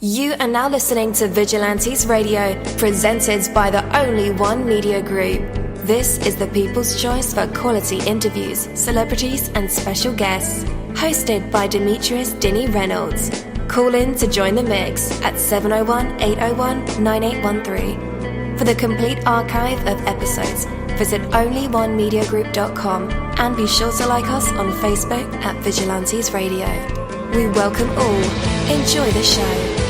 You are now listening to Vigilantes Radio, presented by the only one media group. This is the people's choice for quality interviews, celebrities and special guests. Hosted by Demetrius Dinny Reynolds. Call in to join the mix at 701-801-9813. For the complete archive of episodes, visit onlyonemediagroup.com and be sure to like us on Facebook at Vigilantes Radio. We welcome all. Enjoy the show.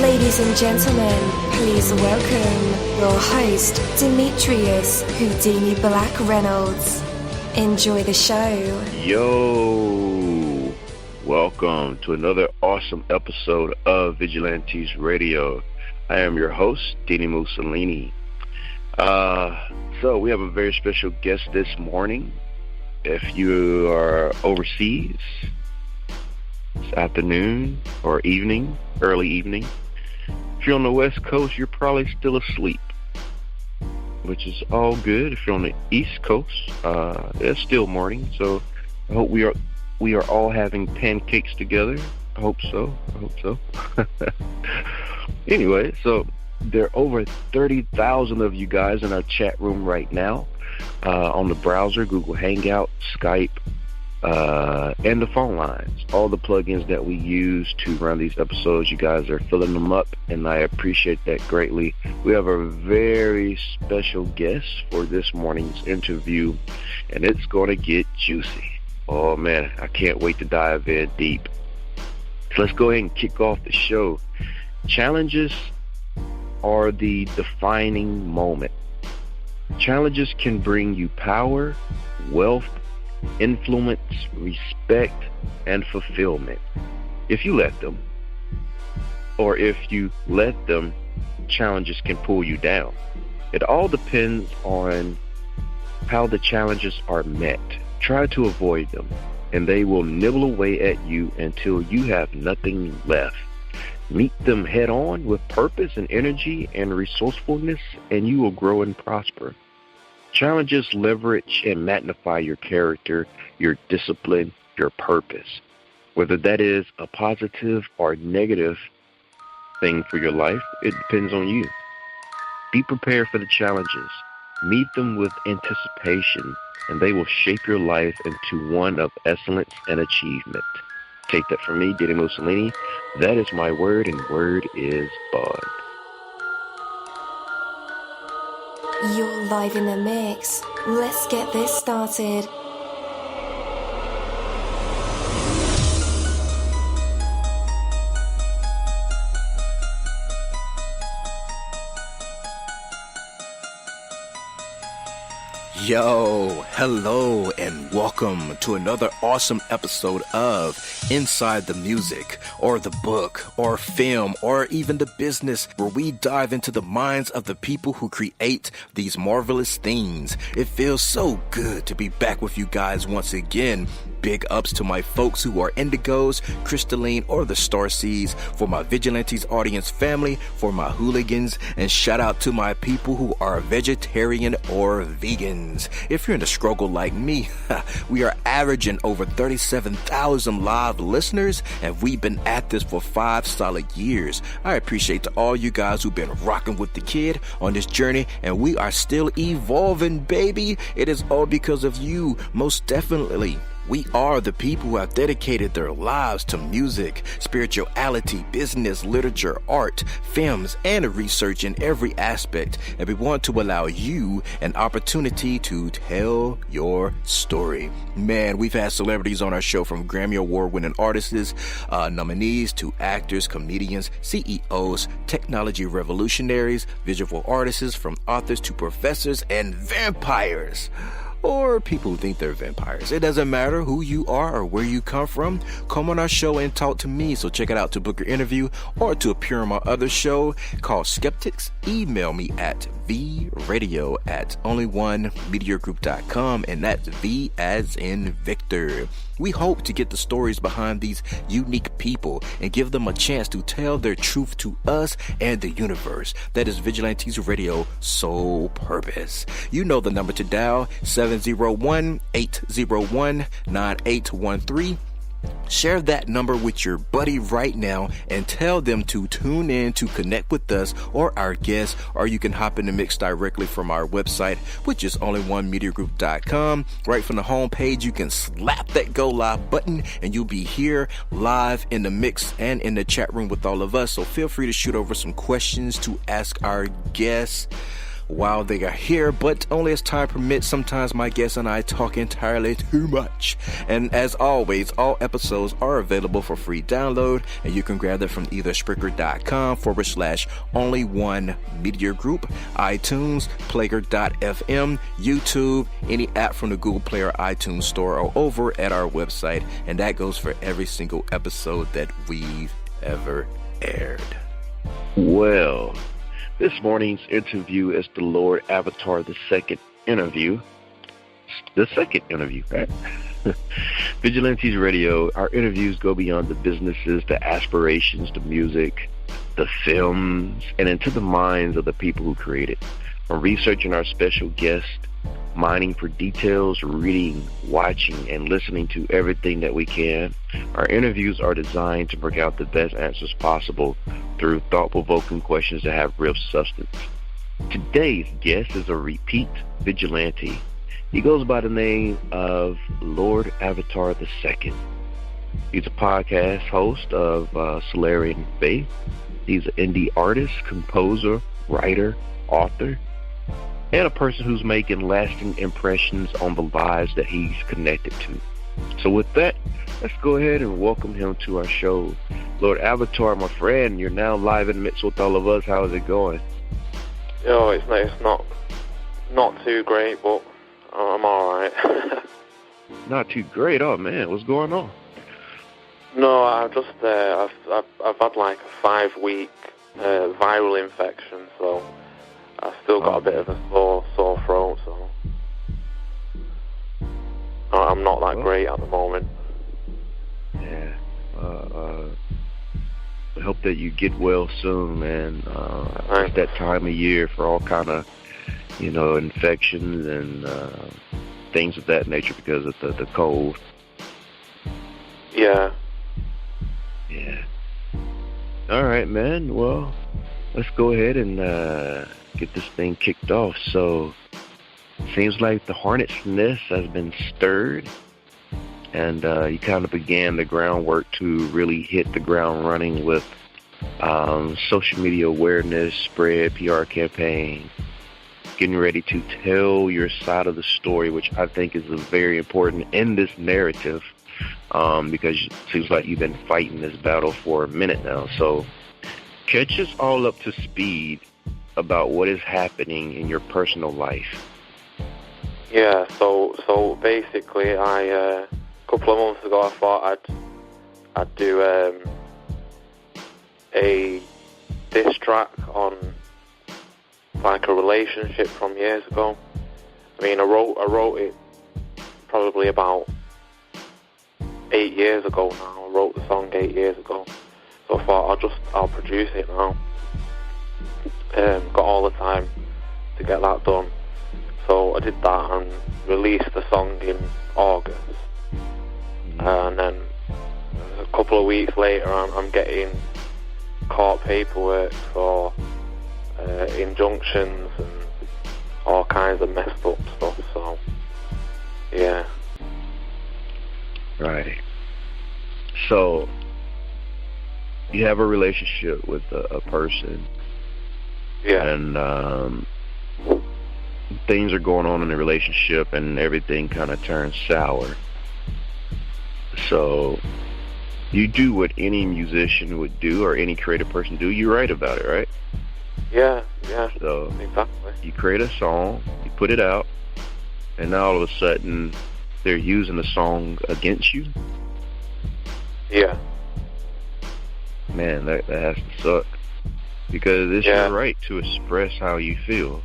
Ladies and gentlemen, please welcome your host, Demetrius Houdini Black Reynolds. Enjoy the show. Yo, welcome to another awesome episode of Vigilantes Radio. I am your host, dini-mussolini. So we have a very special guest this morning. If you are overseas, it's afternoon or evening, early evening. If you're on the West Coast, you're probably still asleep, which is all good. If you're on the East Coast, it's still morning. So I hope we are all having pancakes together. I hope so. Anyway, so there are over 30,000 of you guys in our chat room right now, on the browser, Google Hangout, Skype, and the phone lines. All the plugins that we use to run these episodes, you guys are filling them up, and I appreciate that greatly. We have a very special guest for this morning's interview, and it's going to get juicy. Oh man, I can't wait to dive in deep. So let's go ahead and kick off the show. Challenges are the defining moment. Challenges can bring you power, wealth, influence, respect, and fulfillment if you let them. Or if you let them, challenges can pull you down. It all depends on how the challenges are met. Try to avoid them, and they will nibble away at you until you have nothing left. Meet them head on with purpose and energy and resourcefulness, and you will grow and prosper. Challenges leverage and magnify your character, your discipline, your purpose. Whether that is a positive or negative thing for your life, it depends on you. Be prepared for the challenges. Meet them with anticipation, and they will shape your life into one of excellence and achievement. Take that from me, Dini-Mussolini. That is my word, and word is bond. You're live in the mix. Let's get this started. Yo, hello, and welcome to another awesome episode of Inside the Music, or the book, or film, or even the business, where we dive into the minds of the people who create these marvelous things. It feels so good to be back with you guys once again. Big ups to my folks who are indigos, crystalline, or the starseeds, for my Vigilantes audience family, for my hooligans, and shout out to my people who are vegetarian or vegans. If you're in the struggle like me, we are averaging over 37,000 live listeners, and we've been at this for 5 solid years. I appreciate to all you guys who've been rocking with the kid on this journey, and we are still evolving, baby. It is all because of you, most definitely. We are the people who have dedicated their lives to music, spirituality, business, literature, art, films, and research in every aspect. And we want to allow you an opportunity to tell your story. Man, we've had celebrities on our show, from Grammy Award-winning artists, nominees, to actors, comedians, CEOs, technology revolutionaries, visual artists, from authors to professors and vampires. or people who think they're vampires. It doesn't matter who you are or where you come from. Come on our show and talk to me. So check it out to book your interview or to appear on my other show called Skeptics. Email me at vradio@onlyonemediagroup.com, and that's V as in Victor. We hope to get the stories behind these unique people and give them a chance to tell their truth to us and the universe. That is Vigilantes Radio sole purpose. You know the number to dial, 701-801-9813. Share that number with your buddy right now and tell them to tune in to connect with us or our guests, or you can hop in the mix directly from our website, which is onlyonemediagroup.com. Right from the home page, you can slap that go live button and you'll be here live in the mix and in the chat room with all of us. So feel free to shoot over some questions to ask our guests while they are here, but only as time permits. Sometimes my guests and I talk entirely too much. And as always, all episodes are available for free download, and you can grab them from either Spreaker.com/only1mediagroup, iTunes, Player.fm, YouTube, any app from the Google Play or iTunes Store, or over at our website. And that goes for every single episode that we've ever aired. Well, this morning's interview is the Lord Avatar the second interview. The second interview, right? Vigilantes Radio, our interviews go beyond the businesses, the aspirations, the music, the films, and into the minds of the people who create it. From researching our special guest, mining for details, reading, watching, and listening to everything that we can, our interviews are designed to bring out the best answers possible through thought-provoking questions that have real substance. Today's guest is a repeat vigilante. He goes by the name of Lord Avatar II. He's a podcast host of Solarian Faith. He's an indie artist, composer, writer, author, and a person who's making lasting impressions on the lives that he's connected to. So with that, let's go ahead and welcome him to our show. Lord Avatar, my friend, you're now live in the mix with all of us. How is it going? Yo, it's not too great, but I'm alright. Not too great? Oh man, what's going on? No, I've had like a 5-week viral infection, so I've still got a bit of a sore throat, so I'm not that great at the moment. Yeah. I hope that you get well soon, man. It's that time of year for all kind of, infections and things of that nature because of the cold. Yeah. Yeah. All right, man. Well, let's go ahead and get this thing kicked off. So, seems like the hornet's nest has been stirred, and you kind of began the groundwork to really hit the ground running with social media awareness, spread, PR campaign, getting ready to tell your side of the story, which I think is very important in this narrative, because it seems like you've been fighting this battle for a minute now. So catch us all up to speed about what is happening in your personal life. Yeah, so basically, a couple of months ago, I thought I'd do a diss track on like a relationship from years ago. I mean, I wrote it probably about 8 years ago now. I wrote the song 8 years ago, so I thought I'll produce it now. Got all the time to get that done. So I did that and released the song in August. And then a couple of weeks later, I'm getting court paperwork for injunctions and all kinds of messed up stuff. So, yeah. Right. So, you have a relationship with a person. Yeah. And things are going on in the relationship and everything kind of turns sour. So you do what any musician would do or any creative person do. You write about it, right? Yeah. So exactly. You create a song, you put it out, and now all of a sudden they're using the song against you. Yeah. Man, that has to suck, because it's your right to express how you feel.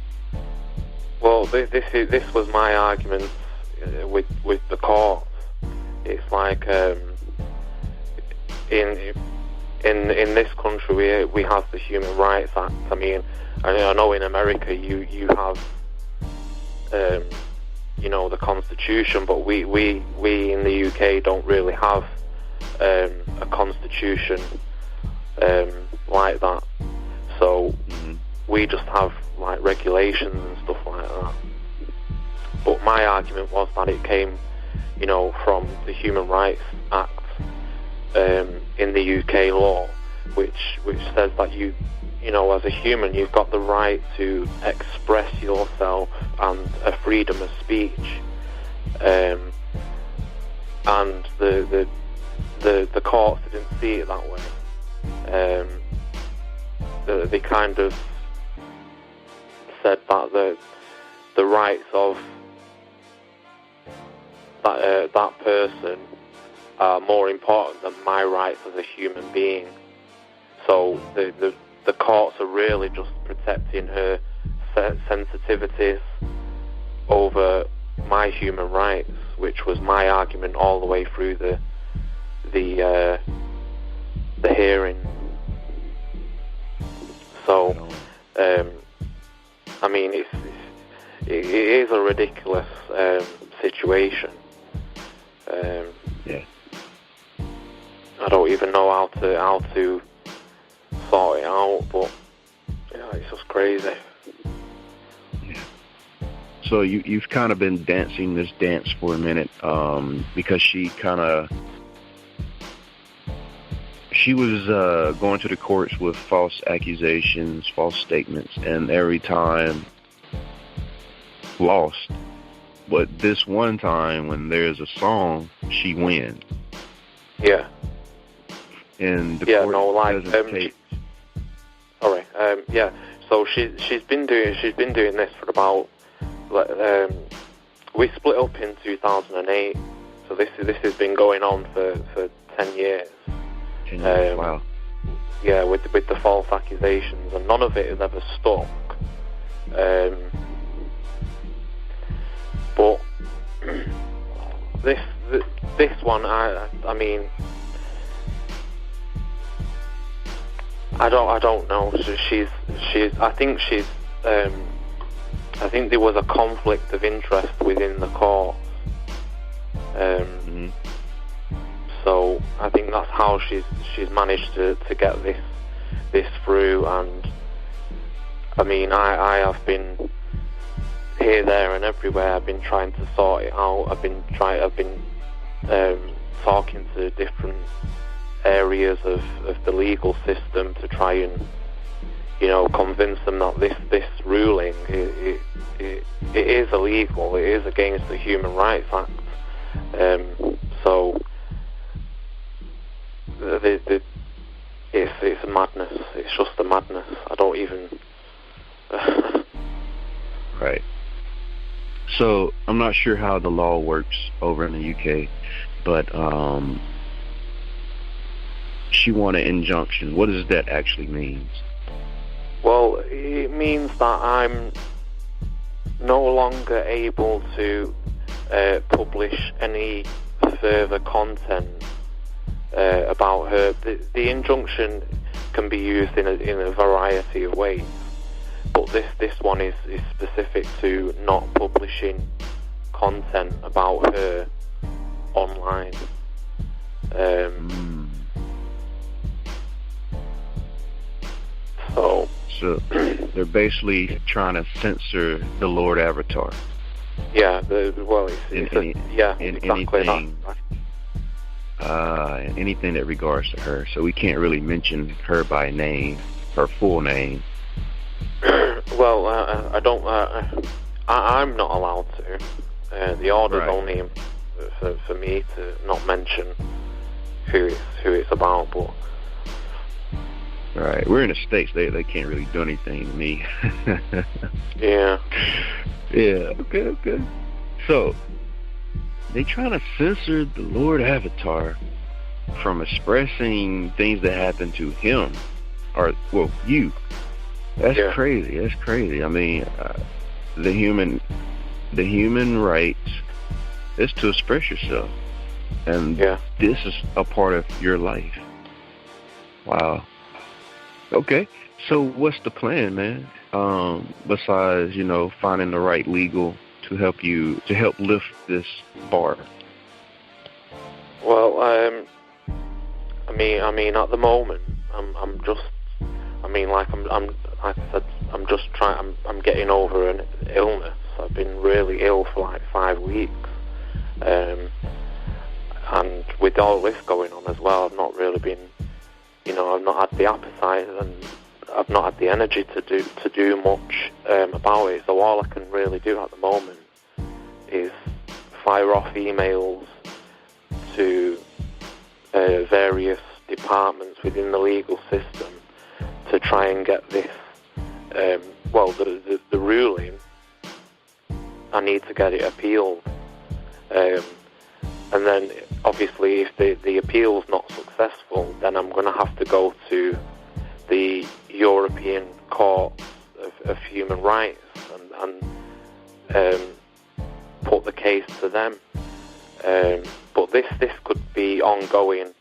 Well, this was my argument with the court. It's like in this country we have the Human Rights Act. I mean, I know in America you have the Constitution, but we in the UK don't really have a constitution like that. So we just have like regulations and stuff like that. But my argument was that it came, from the Human Rights Act in the UK law, which says that you as a human, you've got the right to express yourself and a freedom of speech. And the courts didn't see it that way. They kind of said that the rights of that person are more important than my rights as a human being. So the courts are really just protecting her sensitivities over my human rights, which was my argument all the way through the hearing. So, I mean, it is a ridiculous situation. Yeah. I don't even know how to sort it out, but it's just crazy. Yeah. So you've kind of been dancing this dance for a minute, because she was going to the courts with false accusations, false statements, and every time lost. But this one time, when there's a song, she wins. Yeah. And the court doesn't take. All right. Yeah. So she's been doing this for about. We split up in 2008. So this has been going on for 10 years. 10 years. Wow. Yeah, with the false accusations, and none of it has ever stuck. But this one, I mean, I don't know. She's I think there was a conflict of interest within the court. So I think that's how she's managed to get this through. And I mean, I have been here, there, and everywhere. I've been trying to sort it out. I've been talking to different areas of the legal system to try and convince them that this ruling it is illegal. It is against the Human Rights Act. So it's a madness. It's just a madness. I don't even. Right. So I'm not sure how the law works over in the UK, but she won an injunction. What does that actually mean? Well, it means that I'm no longer able to publish any further content about her. The injunction can be used in a variety of ways, but this one is specific to not publishing content about her online. So they're basically trying to censor the Lord Avatar. Yeah, exactly anything, anything that regards to her. So we can't really mention her by name, her full name. Well, I don't. I'm not allowed to. The order's only for me to not mention who it's about, but. Right, we're in the States. They can't really do anything to me. Yeah. Yeah. Okay. So, they trying to censor the Lord Avatar from expressing things that happened to him, or, well, you. That's crazy. That's crazy. I mean, the human rights is to express yourself, and this is a part of your life. Wow. Okay. So what's the plan, man? Besides, finding the right legal to help lift this bar. Well, I mean, at the moment, I'm getting over an illness. I've been really ill for like 5 weeks, and with all this going on as well, I've not really been, I've not had the appetite and I've not had the energy to do much about it. So all I can really do at the moment is fire off emails to various departments within the legal system to try and get this, the ruling. I need to get it appealed, and then obviously if the appeal's not successful, then I'm going to have to go to the European Court of Human Rights and put the case to them. But this could be ongoing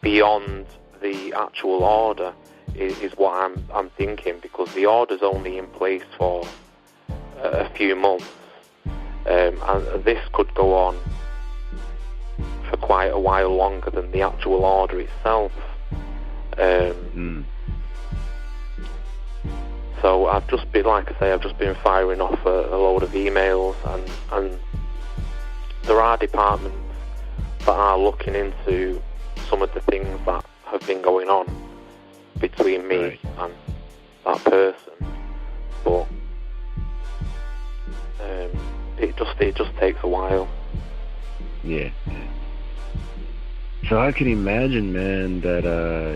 beyond the actual order is what I'm thinking, because the order's only in place for a few months, and this could go on for quite a while longer than the actual order itself. So I've just been, I've just been firing off a load of emails, and there are departments that are looking into some of the things that have been going on between me and that person, but it just takes a while. Yeah. So I can imagine, man, that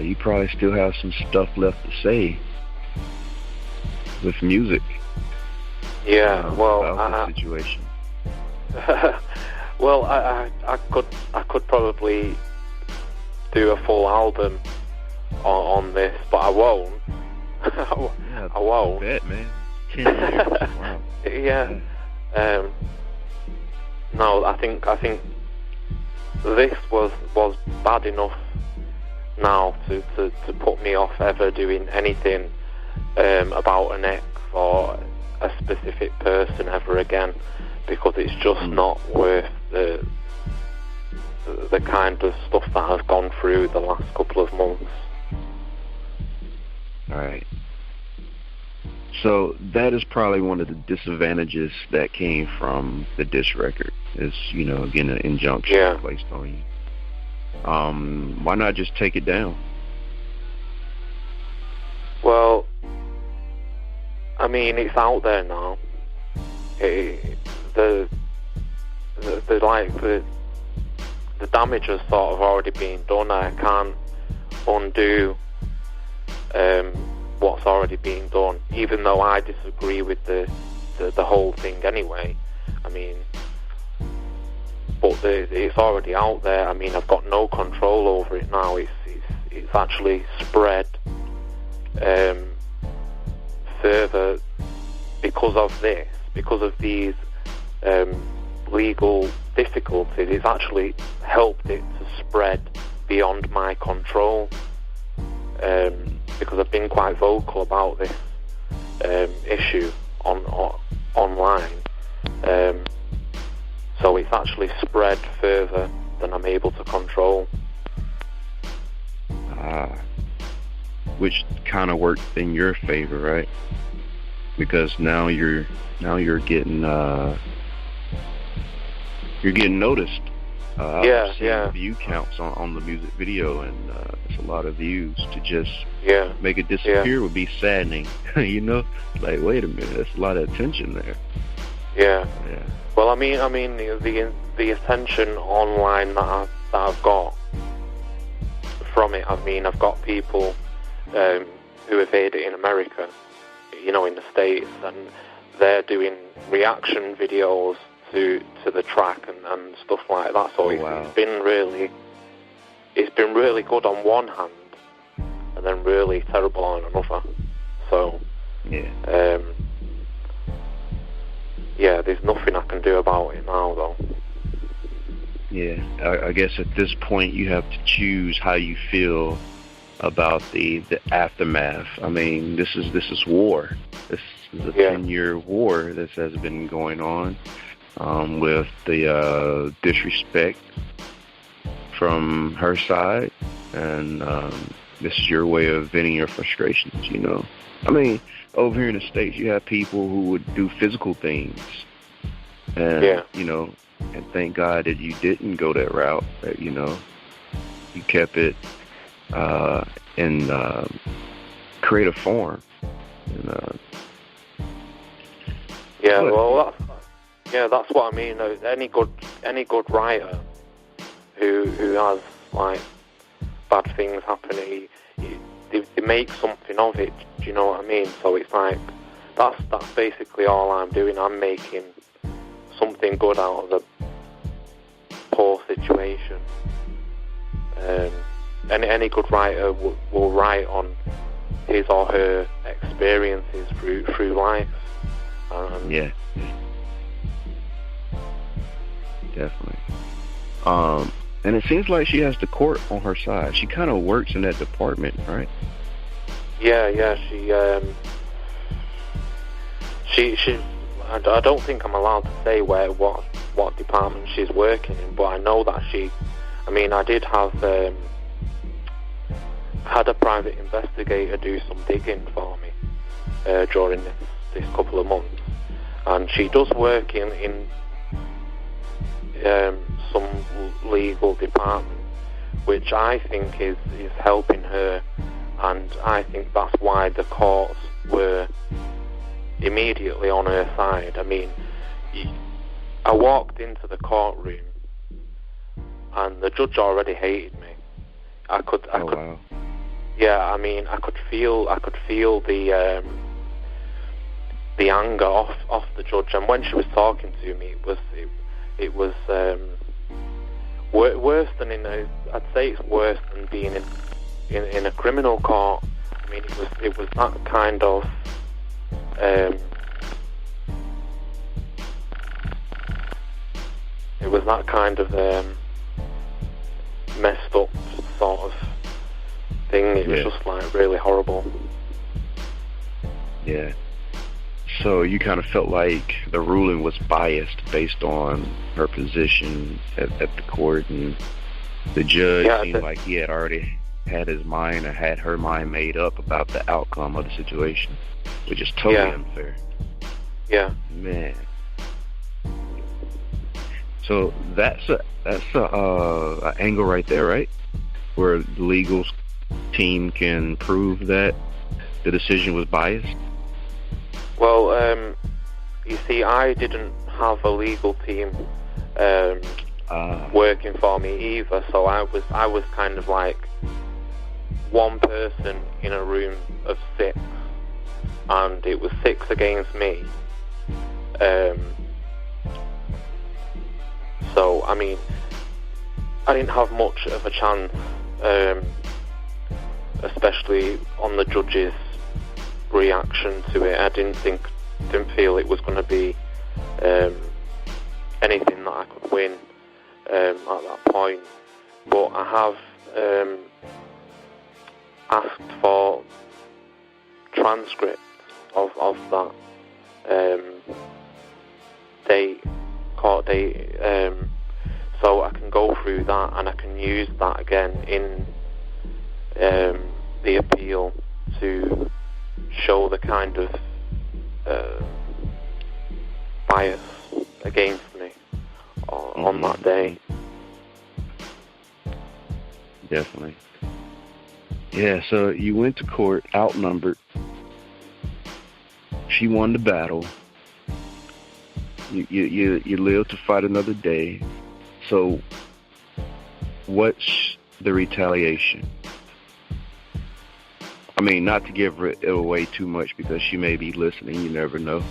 you probably still have some stuff left to say with music. Yeah, about the situation. Well, I could probably do a full album on this, but I won't. I won't. I bet, man. 10 years. Wow. Yeah. No, I think this was bad enough now to put me off ever doing anything about an ex or a specific person ever again, because it's just not worth the kind of stuff that I've gone through the last couple of months. All right. So that is probably one of the disadvantages that came from the diss record is, again, an injunction placed on you. Why not just take it down? Well, I mean, it's out there now. The damage has sort of already been done. I can't undo what's already been done, even though I disagree with the whole thing anyway. I mean, but it's already out there. I mean, I've got no control over it now. It's actually spread further because of this, because of these legal difficulties. It's actually helped it to spread beyond my control, because I've been quite vocal about this issue online. So it's actually spread further than I'm able to control. Which kind of worked in your favor, right? Because now you're getting noticed. I've seen view counts on the music video, and it's a lot of views. To just make it disappear would be saddening. Like, wait a minute, that's a lot of attention there. Yeah. Well, I mean, the attention online that I've got from it. I mean, I've got people who have heard it in America, in the States, and they're doing reaction videos to the track and stuff like that. So it's been really good on one hand, and then really terrible on another. So there's nothing I can do about it now, though. Yeah, I guess at this point you have to choose how you feel about the aftermath. I mean, this is war. This is a 10-year war that has been going on with the disrespect from her side, and this is your way of venting your frustrations, you know. I mean, over here in the States, you have people who would do physical things, and you know, and thank God that you didn't go that route. That, you know, you kept it in creative form. And, that's what I mean. Any good writer who has like bad things happening, they make something of it. Do you know what I mean? So it's like that's basically all I'm doing. I'm making something good out of the poor situation. Any good writer will write on his or her experiences through life. Definitely. And it seems like she has the court on her side. She kind of works in that department, right? Yeah. She. I don't think I'm allowed to say what department she's working in, but I know that she. I mean, I did have had a private investigator do some digging for me during this couple of months, and she does work in some legal department, which I think is helping her, and I think that's why the courts were immediately on her side. I mean, I walked into the courtroom and the judge already hated me. I could feel the anger off the judge, and when she was talking to me, it was worse than I'd say it's worse than being in a criminal court. I mean, it was that kind of messed up sort of thing. It was just like really horrible. Yeah. So you kind of felt like the ruling was biased based on her position at the court, and the judge seemed like he had already had his mind or had her mind made up about the outcome of the situation, which is totally unfair. Yeah. Man. So that's a angle right there, right? Where the legal team can prove that the decision was biased. Well, you see, I didn't have a legal team working for me either, so I was kind of like one person in a room of 6, and it was 6 against me. So, I mean, I didn't have much of a chance, especially on the judge's reaction to it. I didn't feel it was going to be anything that I could win at that point. But I have asked for transcripts of that court date, so I can go through that and I can use that again in the appeal to show the kind of bias against me on that day. Definitely. Yeah, so you went to court outnumbered. She won the battle. You live to fight another day. So what's the retaliation? I mean, not to give it away too much because she may be listening. You never know.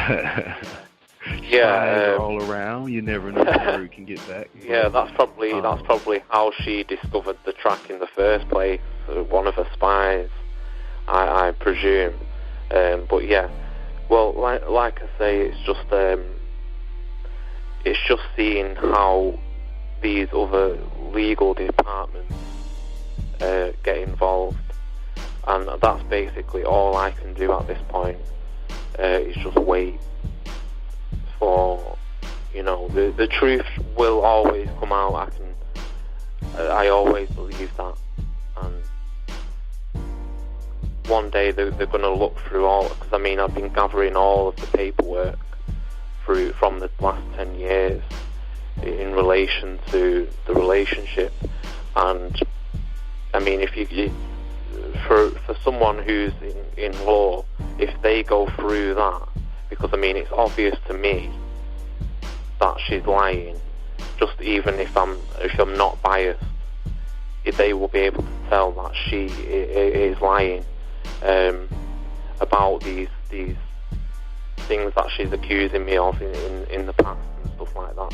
Spies all around. You never know where you can get back. Yeah, that's probably how she discovered the track in the first place. One of her spies, I presume. But yeah, well, like I say, it's just seeing how these other legal departments get involved, and that's basically all I can do at this point. Is just wait for, the truth will always come out. I always believe that, and one day they're going to look through all, because I've been gathering all of the paperwork from the last 10 years in relation to the relationship, and if you for someone who's in law, if they go through that, because it's obvious to me that she's lying, just even if I'm not biased, they will be able to tell that she is lying about these things that she's accusing me of in the past and stuff like that.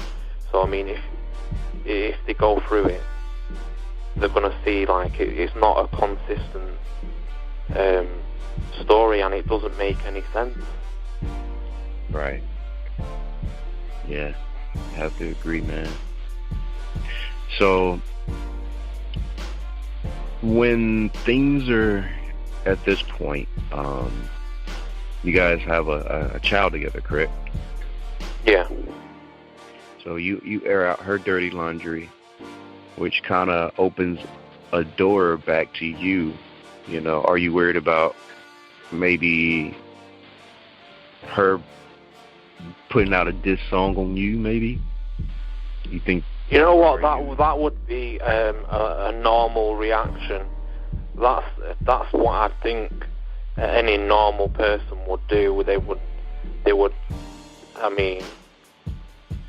So if they go through it, they're going to see it's not a consistent story, and it doesn't make any sense. Right. Yeah, I have to agree, man. So when things are at this point, you guys have a child together, correct? Yeah. So you air out her dirty laundry, which kind of opens a door back to you. Are you worried about maybe her putting out a diss song on you, maybe? You think... You know what, that would be a normal reaction. That's what I think any normal person would do. They would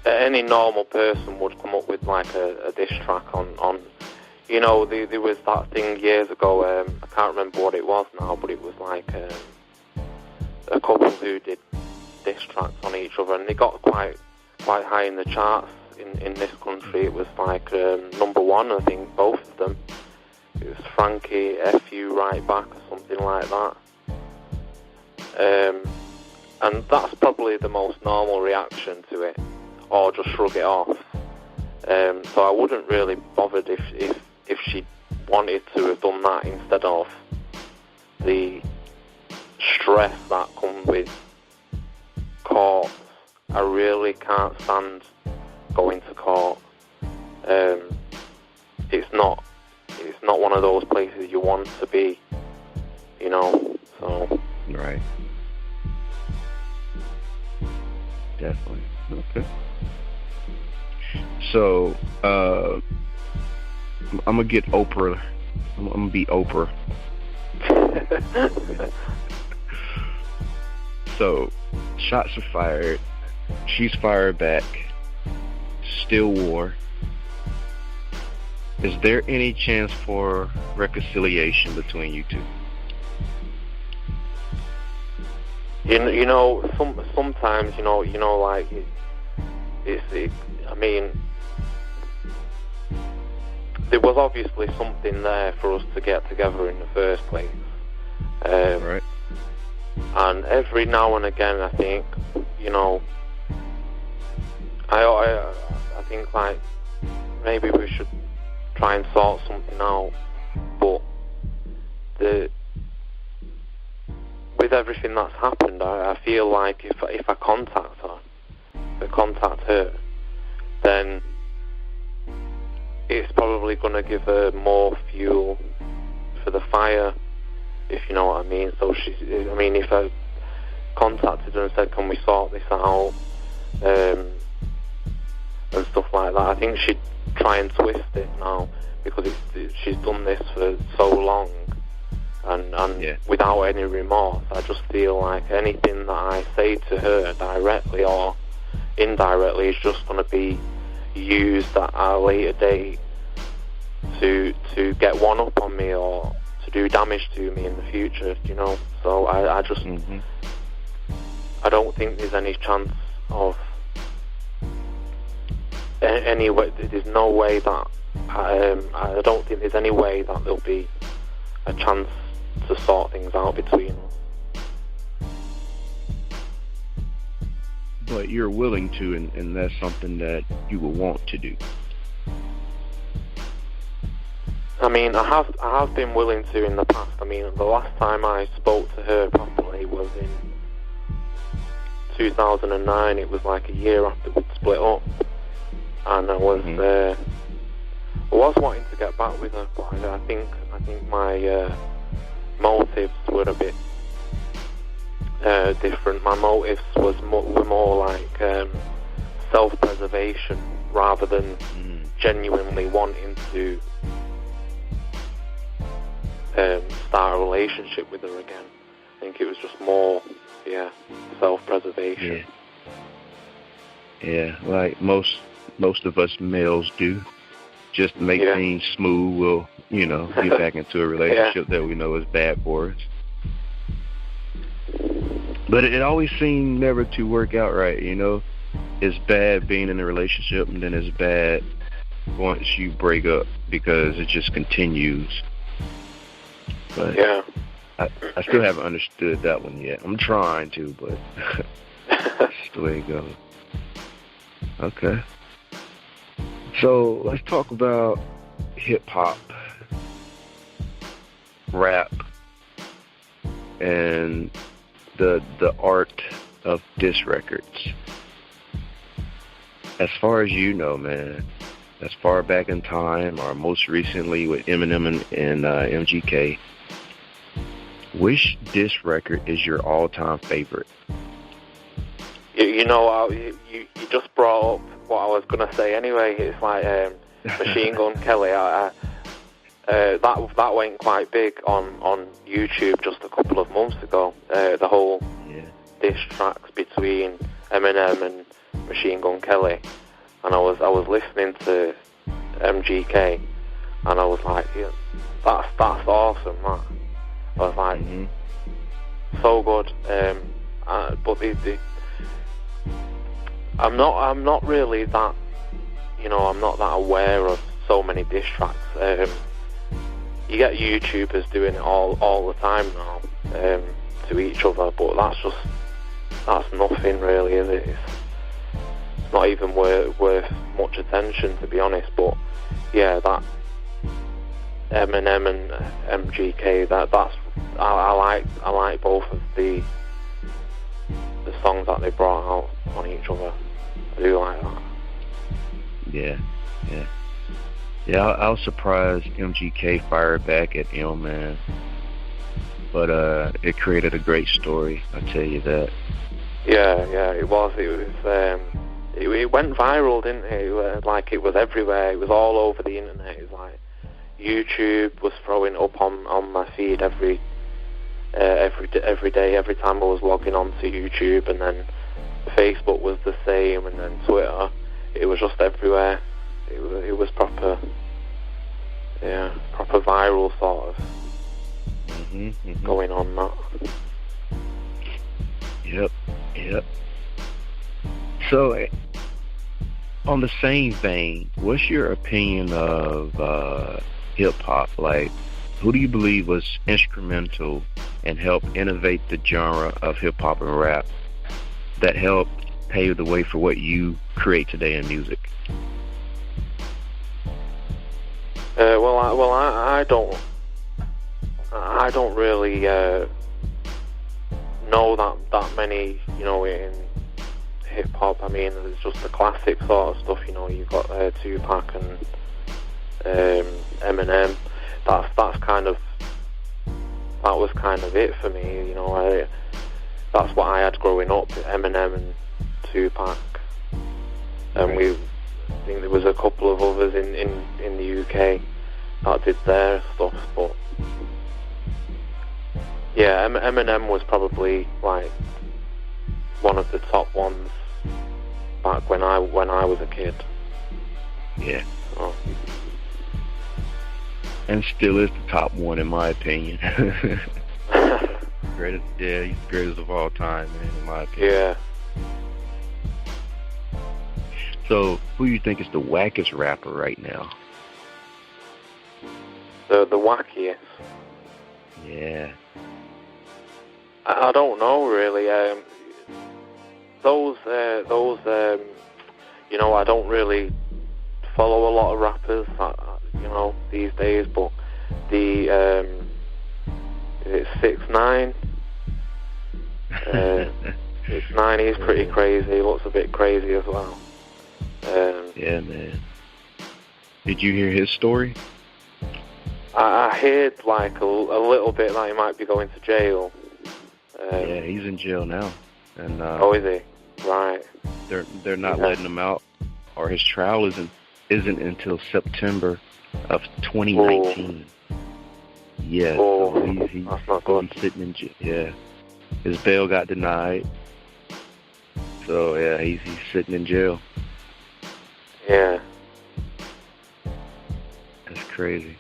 any normal person would come up with a diss track on there was that thing years ago, I can't remember what it was now, but it was a couple who did diss tracks on each other, and they got quite high in the charts in this country. It was number one, I think, both of them. It was Frankie, F you right back, or something like that. And that's probably the most normal reaction to it, or just shrug it off. So I wouldn't really bothered if she wanted to have done that instead of the stress that comes with court. I really can't stand going to court. It's not one of those places you want to be, so. Right. Definitely. Okay. So, I'm gonna get Oprah. I'm gonna be Oprah. So, shots are fired. She's fired back. Still war. Is there any chance for reconciliation between you two? Sometimes, there was obviously something there for us to get together in the first place. Right. And every now and again, I think, I think maybe we should try and sort something out. But with everything that's happened, I feel like if I contact her, then it's probably going to give her more fuel for the fire, if you know what I mean. So if I contacted her and said, can we sort this out, and stuff like that, I think she'd try and twist it now, because she's done this for so long, and yeah, without any remorse. I just feel like anything that I say to her, directly or indirectly, is just going to be used at a later date to get one up on me or to do damage to me in the future, So I just I don't think there's any chance of any way. There's no way that I don't think there's any way that there'll be a chance to sort things out between us. But you're willing to, and that's something that you will want to do. I mean, I have been willing to in the past. I mean, the last time I spoke to her properly was in 2009. It was like a year after we'd split up, and I was wanting to get back with her, but I think my motives were a bit different. My motives were more like self-preservation rather than genuinely wanting to start a relationship with her again. I think it was just more, self-preservation. Yeah, like most of us males do. Just to make things smooth, we'll, get back into a relationship that we know is bad for us. But it always seemed never to work out right, It's bad being in a relationship, and then it's bad once you break up because it just continues. But I still haven't understood that one yet. I'm trying to, but that's the way it goes. Okay. So let's talk about hip-hop, rap, and the art of diss records. As far as you know, man, as far back in time, or most recently with Eminem and MGK, which diss record is your all-time favorite? You just brought up what I was going to say anyway. It's like Machine Gun Kelly. That went quite big on YouTube just a couple of months ago. The whole diss tracks between Eminem and Machine Gun Kelly, and I was listening to MGK, and I was like, that's awesome, man. I was like, so good. But I'm not really that, I'm not that aware of so many diss tracks. You get YouTubers doing it all the time now to each other, but that's nothing really, is it? It's not even worth much attention, to be honest. But that Eminem and MGK, that's I like both of the songs that they brought out on each other. I do like that. Yeah, I was surprised MGK fired back at M, man. But it created a great story, I tell you that. Yeah, it was. It went viral, didn't it? Like, it was everywhere. It was all over the internet. It was like YouTube was throwing up on my feed every day, every time I was logging on to YouTube, and then Facebook was the same, and then Twitter. It was just everywhere. It was proper viral sort of going on that. Yep. So, on the same vein, what's your opinion of hip-hop? Like, who do you believe was instrumental and helped innovate the genre of hip-hop and rap that helped pave the way for what you create today in music? I don't really know that many, in hip hop. I mean, there's just the classic sort of stuff. You've got Tupac and Eminem. That was kind of it for me. That's what I had growing up. Eminem and Tupac, and I think there was a couple of others in the UK that did their stuff, but Eminem was probably like one of the top ones back when I was a kid. Yeah. And still is the top one in my opinion. Greatest, yeah, he's the greatest of all time, man, in my opinion. Yeah. So, who you think is the wackest rapper right now? The wackiest. Yeah. I don't know really. Those you know, I don't really follow a lot of rappers, you know, these days. But the it's 6ix9ine. 6ix9ine, he's pretty crazy. He looks a bit crazy as well. Yeah, man. Did you hear his story? I heard like a little bit that he might be going to jail. Yeah, he's in jail now. And oh, is he? Right. They're not letting him out, or his trial isn't until September of 2019. Oh. Yeah, oh, so he's that's not good. He's sitting in jail. Yeah, his bail got denied. So yeah, he's sitting in jail. Yeah. That's crazy.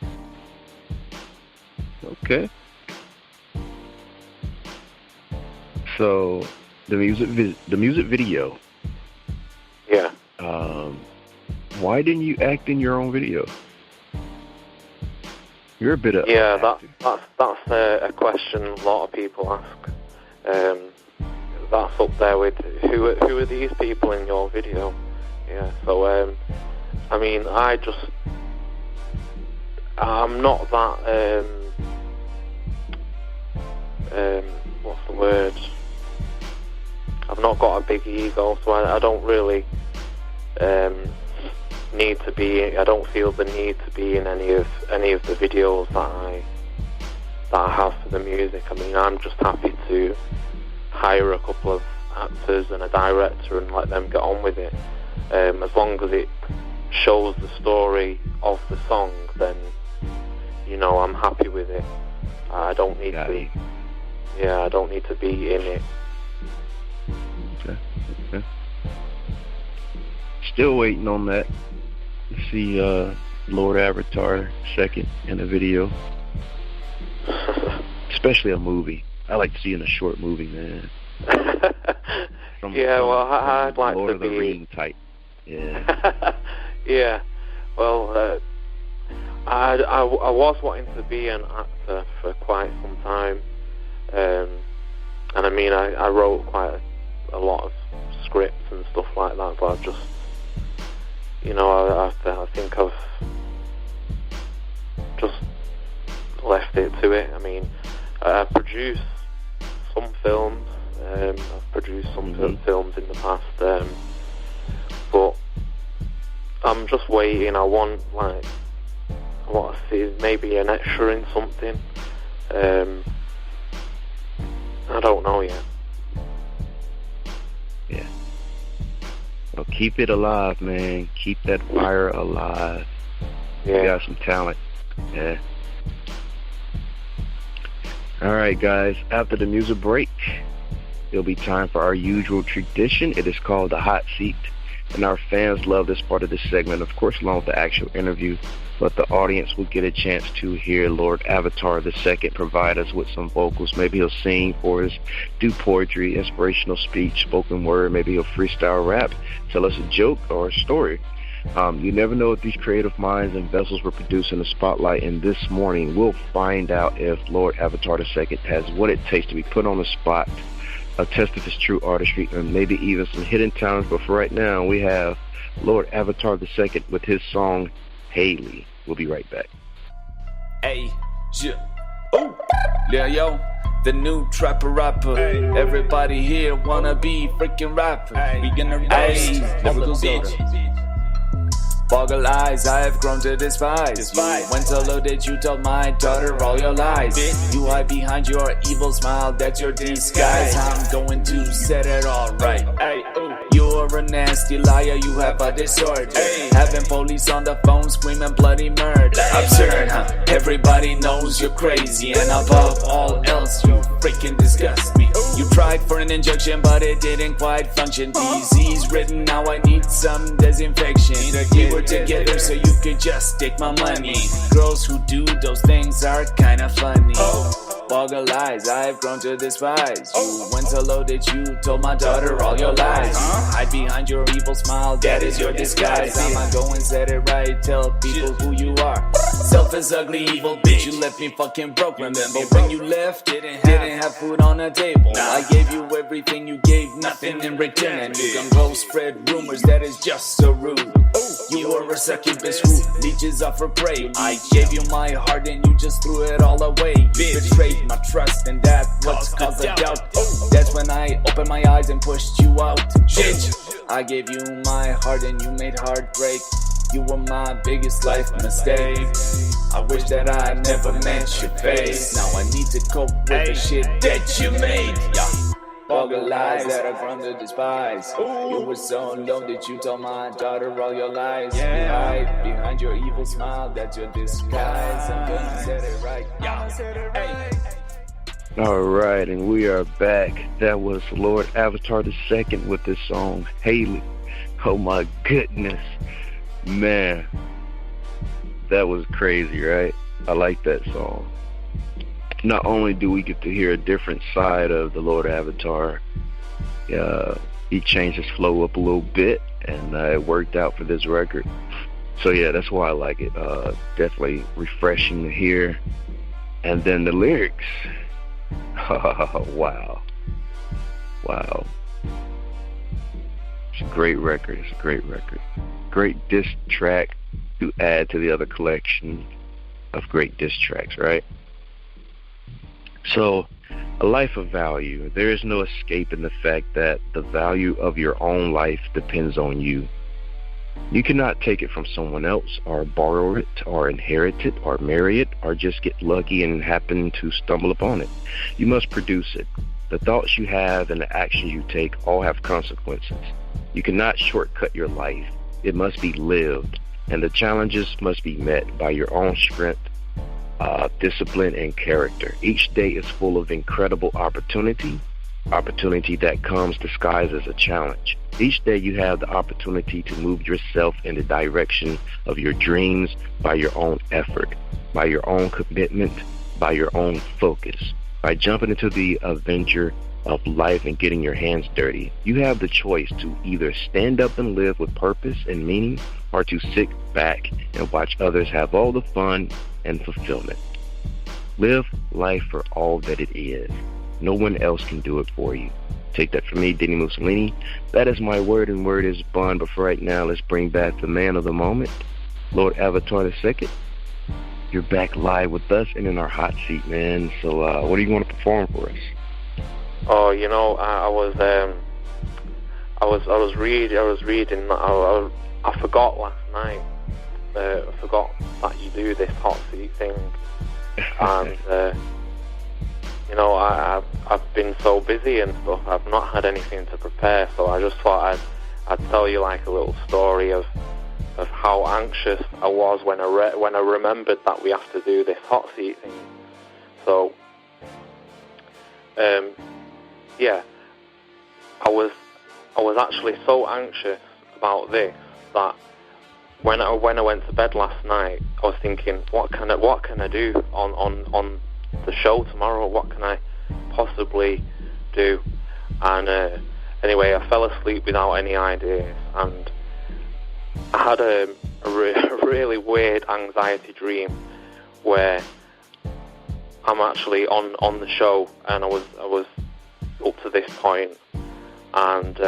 Okay. So the music video. Yeah. Why didn't you act in your own video? You're a bit of that's a question a lot of people ask. That's up there with who are these people in your video? Yeah. So I mean, I'm not that what's the word? I've not got a big ego, so I don't really need to be. I don't feel the need to be in any of the videos that I have for the music. I mean, I'm just happy to hire a couple of actors and a director and let them get on with it. As long as it shows the story of the song, then you know I'm happy with it. I don't need to. Yeah, I don't need to be in it. Okay. Still waiting on that. To see Lord Avatar II in a video. Especially a movie. I like to see in a short movie, man. I'd like Lord to of the be Ring type. Yeah. Yeah. Well, I was wanting to be an actor for quite some time. And I mean, I wrote quite a lot of scripts and stuff like that, but I've just, you know, I think I've just left it to it. I mean, I've produced some films. I've produced some films in the past, but I'm just waiting. I want to see maybe an extra in something. I don't know yet. Yeah. Well, keep it alive, man. Keep that fire alive. Yeah. You got some talent. Yeah. All right, guys. After the music break, it'll be time for our usual tradition. It is called the Hot Seat. And our fans love this part of the segment, of course, along with the actual interview. But the audience will get a chance to hear Lord Avatar II provide us with some vocals. Maybe he'll sing for us, do poetry, inspirational speech, spoken word. Maybe he'll freestyle rap, tell us a joke or a story. You never know what these creative minds and vessels were producing the spotlight. And this morning, we'll find out if Lord Avatar II has what it takes to be put on the spot, a test of his true artistry, and maybe even some hidden talents. But for right now, we have Lord Avatar II with his song, Hayley. We'll be right back. Hey, oh, yeah, yo, the new trapper rapper. Hey. Everybody here wanna be freaking rapper. Hey. We gonna roast, never go bitch. Boggle eyes, I have grown to despise. You went so low that you told my daughter all your lies. You hide behind your evil smile, that's your disguise. I'm going to set it all right. You're a nasty liar, you have a disorder. Having police on the phone screaming bloody murder. Absurd, huh? Everybody knows you're crazy, and above all else, you freaking disgust me. You tried for an injection, but it didn't quite function. Disease ridden, now I need some disinfection. We were together so you could just take my money. Girls who do those things are kinda funny. Boggle lies, I've grown to despise. You went so low that you told my daughter all your lies. Hide behind your evil smile, that is your disguise. I'ma go and set it right, tell people who you are. Selfish, ugly, evil bitch, you left me fucking broke. Remember when you left, didn't have food on the table. I gave you everything, you gave nothing in return. And you can go spread rumors, that is just so rude. You were a succubus who leeches off her prey. I gave you my heart and you just threw it all away. You betrayed my trust and that what's caused the doubt. That's when I opened my eyes and pushed you out. Bitch, I gave you my heart and you made heartbreak. You were my biggest life mistake. I wish that I never met your face. Now I need to cope with the shit that you made. Boggle lies that I've grown to despise. You were so low that you told my daughter all your lies. You hide behind your evil smile, that's your disguise. I'm gonna set it right. All right, and we are back. That was Lord Avatar II with this song, Hayley. Oh my goodness. Man, that was crazy, right? I like that song. Not only do we get to hear a different side of the Lord Avatar, he changed his flow up a little bit, and it worked out for this record. So yeah, that's why I like it. Definitely refreshing to hear. And then the lyrics. Wow. It's a great record. Great diss track to add to the other collection of great diss tracks, right? So, a life of value. There is no escaping the fact that the value of your own life depends on you. You cannot take it from someone else, or borrow it, or inherit it, or marry it, or just get lucky and happen to stumble upon it. You must produce it. The thoughts you have and the actions you take all have consequences. You cannot shortcut your life. It must be lived, and the challenges must be met by your own strength, discipline, and character. Each day is full of incredible opportunity that comes disguised as a challenge. Each day you have the opportunity to move yourself in the direction of your dreams by your own effort, by your own commitment, by your own focus. By jumping into the adventure of life and getting your hands dirty, you have the choice to either stand up and live with purpose and meaning, or to sit back and watch others have all the fun and fulfillment. Live life for all that it is. No one else can do it for you. Take that from me, Dini-Mussolini. That is my word, and word is bond. But for right now, let's bring back the man of the moment, Lord Avatar II. You're back live with us and in our hot seat, man. So what do you want to perform for us? Oh, you know, I was reading. I forgot last night. I forgot that you do this hot seat thing, and you know, I've been so busy and stuff. I've not had anything to prepare, so I just thought I'd tell you like a little story of how anxious I was when I remembered that we have to do this hot seat thing. So, yeah, I was actually so anxious about this that when I went to bed last night, I was thinking, what can I do on the show tomorrow? What can I possibly do? And anyway, I fell asleep without any ideas, and I had a really weird anxiety dream where I'm actually on the show, and I was up to this point, and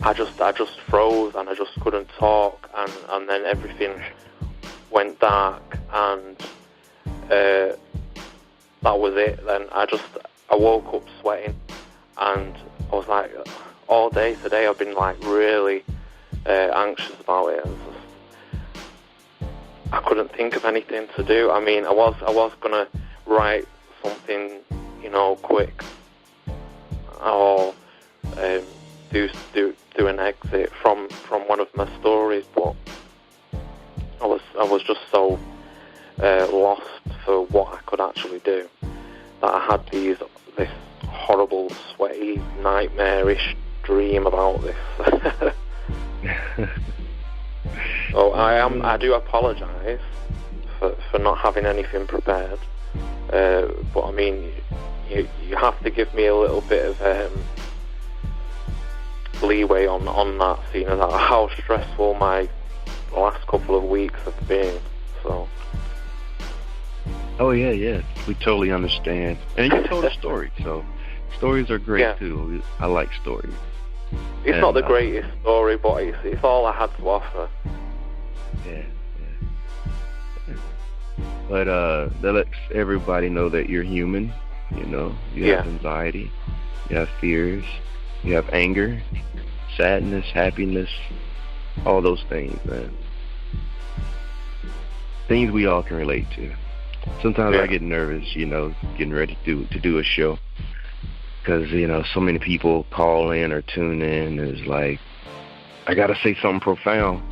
I just froze, and I just couldn't talk, and then everything went dark, and that was it. Then I woke up sweating, and I was like, all day today I've been like really anxious about it. I couldn't think of anything to do. I mean, I was gonna write something, you know, quick, or do an exit from one of my stories, but I was just so lost for what I could actually do that I had this horrible, sweaty, nightmarish dream about this. So I do apologise for not having anything prepared. But I mean, you have to give me a little bit of leeway on that, seeing as how stressful my last couple of weeks have been. So. Oh yeah, we totally understand. And you told a story, so stories are great too. I like stories. It's not the greatest story, but it's all I had to offer. Yeah. But that lets everybody know that you're human. You know, you have anxiety, you have fears, you have anger, sadness, happiness, all those things, man. Things we all can relate to. Sometimes I get nervous, you know, getting ready to do a show, because, you know, so many people call in or tune in. It's like, I got to say something profound.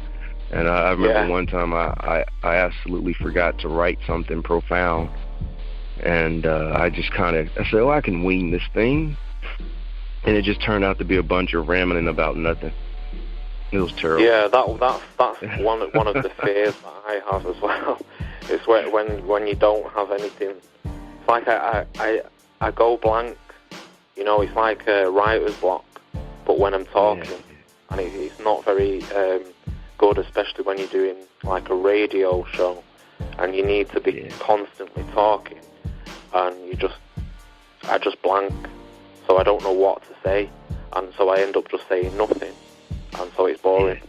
And I remember one time I absolutely forgot to write something profound. And I just I said, I can wing this thing. And it just turned out to be a bunch of rambling about nothing. It was terrible. Yeah, that's one of the fears that I have as well. It's when you don't have anything. It's like I go blank. You know, it's like a writer's block. But when I'm talking, and it's not very good, especially when you're doing like a radio show, and you need to be constantly talking, and I just blank. So I don't know what to say, and so I end up just saying nothing, and so it's boring.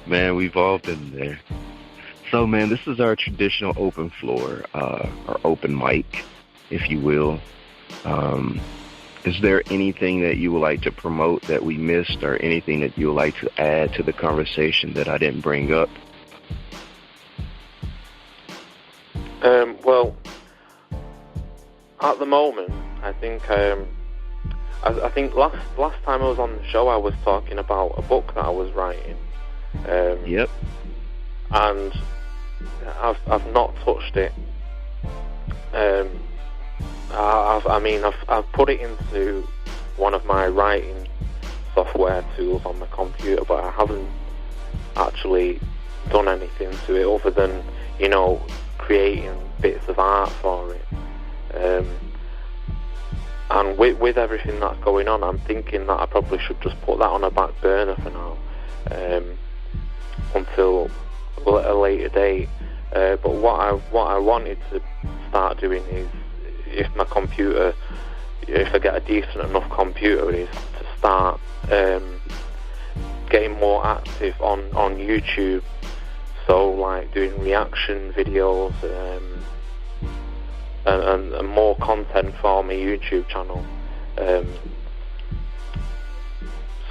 Man, we've all been there. So, man, this is our traditional open floor, our open mic, if you will. Is there anything that you would like to promote that we missed, or anything that you would like to add to the conversation that I didn't bring up? Well, at the moment, I think I think last time I was on the show, I was talking about a book that I was writing. Yep. And I've not touched it. I've put it into one of my writing software tools on my computer, but I haven't actually done anything to it other than, you know, creating bits of art for it. And with everything that's going on, I'm thinking that I probably should just put that on a back burner for now, until a later date. But what I wanted to start doing is, if I get a decent enough computer, is to start getting more active on YouTube. So, like, doing reaction videos and more content for my YouTube channel.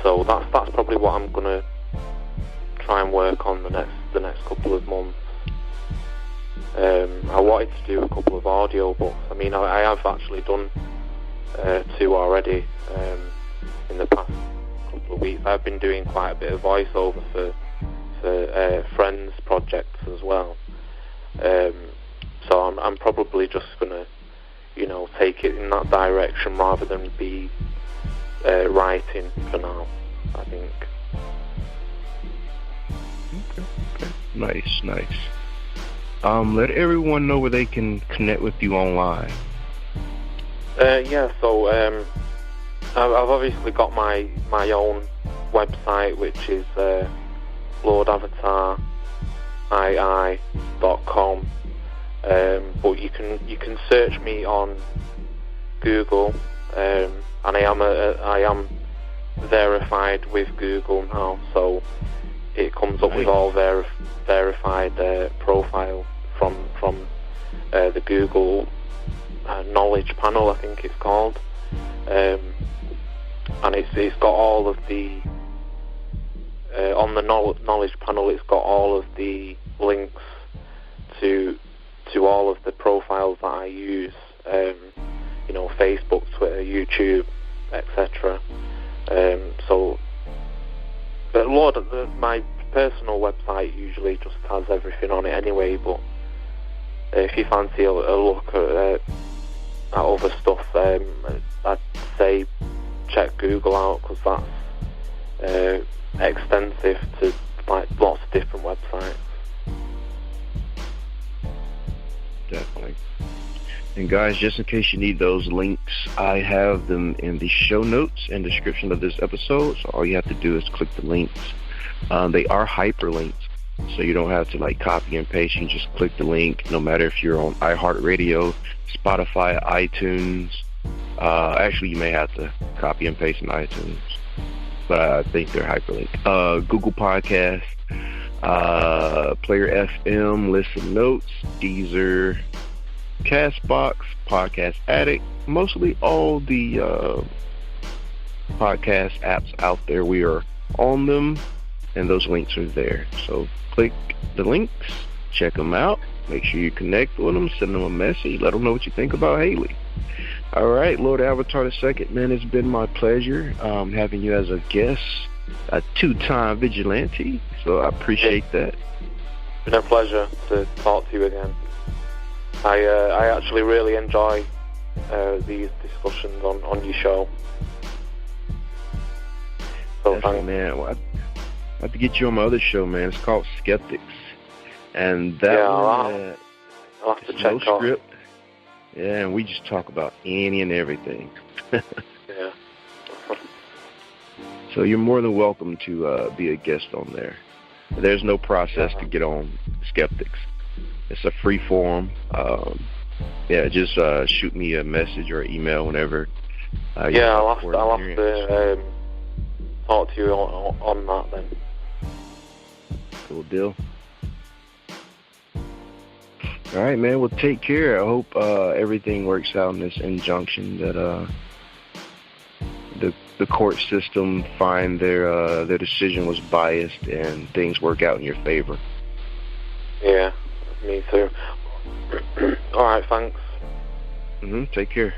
So that's probably what I'm gonna try and work on the next couple of months. I wanted to do a couple of audio books. I mean, I have actually done 2 already in the past couple of weeks. I've been doing quite a bit of voiceover for friends' projects as well. So I'm probably just gonna, you know, take it in that direction rather than be writing for now, I think. Okay. Nice. Let everyone know where they can connect with you online. So I've obviously got my own website, which is lordavatar.com. But you can search me on Google, and I am verified with Google now, so it comes up with all verified profile from the Google knowledge panel, I think it's called, and it's got all of the on the knowledge panel. It's got all of the links to all of the profiles that I use, you know, Facebook, Twitter, YouTube, etc. So, but my personal website usually just has everything on it anyway. But if you fancy a look at other stuff, I'd say check Google out, because that's extensive to like lots of different websites. Definitely. And guys, just in case you need those links, I have them in the show notes and description of this episode. So all you have to do is click the links. They are hyperlinks, so you don't have to like copy and paste. You can just click the link, no matter if you're on iHeartRadio, Spotify, iTunes. Actually, you may have to copy and paste in iTunes, but I think they're hyperlinked. Google Podcast, Player FM, Listen Notes, Deezer, Castbox, Podcast Addict, mostly all the podcast apps out there. We are on them, and those links are there. So click the links, check them out, make sure you connect with them, send them a message, let them know what you think about Hayley. All right, Lord Avatar II, man, it's been my pleasure having you as a guest, a two-time vigilante, so I appreciate that. It's been a pleasure to talk to you again. I actually really enjoy these discussions on your show. So thanks, man. Well, I have to get you on my other show, man. It's called Skeptics, and that I'll have to check no script. Yeah, and we just talk about any and everything. Yeah. So you're more than welcome to be a guest on there. There's no process to get on Skeptics. It's a free form. Just shoot me a message or email whenever. I'll have to talk to you on that then. Cool deal. All right, man. Well, take care. I hope everything works out in this injunction that the court system find their decision was biased and things work out in your favor. Yeah, me too. All right, thanks. Take care.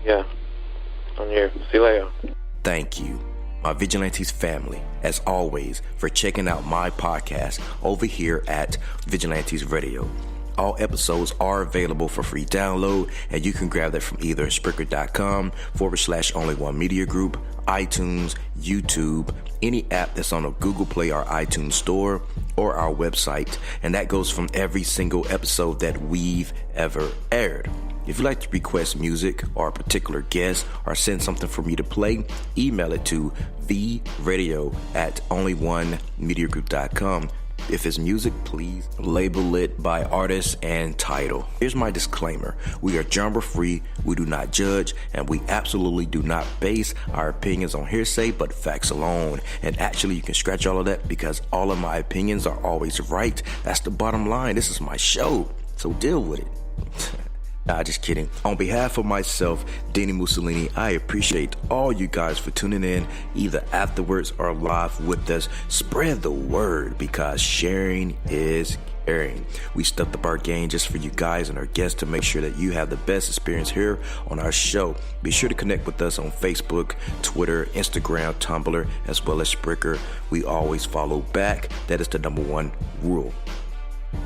Yeah, on you. See you later. Thank you, my Vigilantes family, as always, for checking out my podcast over here at Vigilantes Radio. All episodes are available for free download, and you can grab that from either Spreaker.com/only1media group, iTunes, YouTube, any app that's on a Google Play or iTunes store, or our website. And that goes from every single episode that we've ever aired. If you'd like to request music or a particular guest or send something for me to play, email it to vradio@only1mediagroup.com. If it's music, please label it by artist and title. Here's my disclaimer. We are genre free, we do not judge, and we absolutely do not base our opinions on hearsay but facts alone. And actually, you can scratch all of that because all of my opinions are always right. That's the bottom line. This is my show, so deal with it. Nah, just kidding. On behalf of myself, Dini-Mussolini, I appreciate all you guys for tuning in, either afterwards or live with us. Spread the word, because sharing is caring. We stepped up our game just for you guys and our guests to make sure that you have the best experience here on our show. Be sure to connect with us on Facebook, Twitter, Instagram, Tumblr, as well as Spreaker. We always follow back. That is the #1 rule.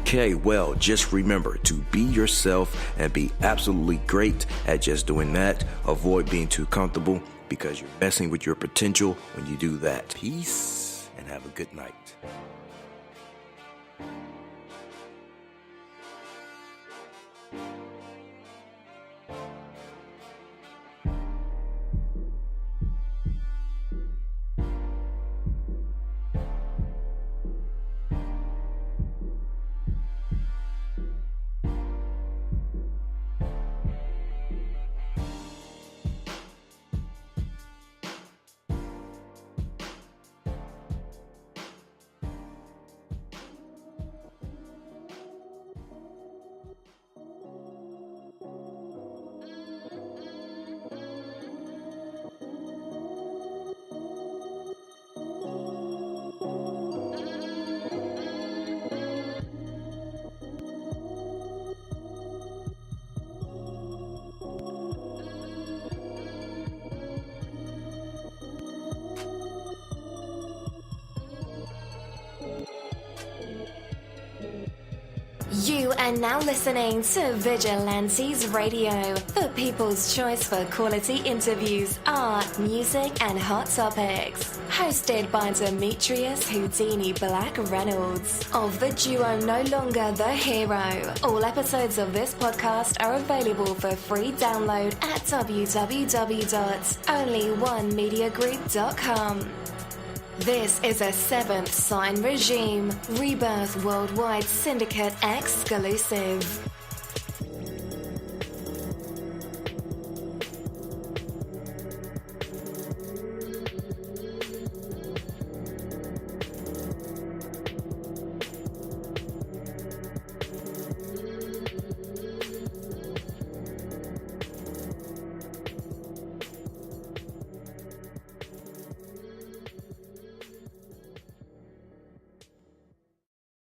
Okay, well, just remember to be yourself and be absolutely great at just doing that. Avoid being too comfortable, because you're messing with your potential when you do that. Peace, and have a good night. You are now listening to Vigilantes Radio, the people's choice for quality interviews, art, music, and hot topics. hosted by Demetrius Houdini Black Reynolds of the duo No Longer the Hero. All episodes of this podcast are available for free download at www.onlyonemediagroup.com. This is a Seventh Sign Regime Rebirth Worldwide Syndicate exclusive.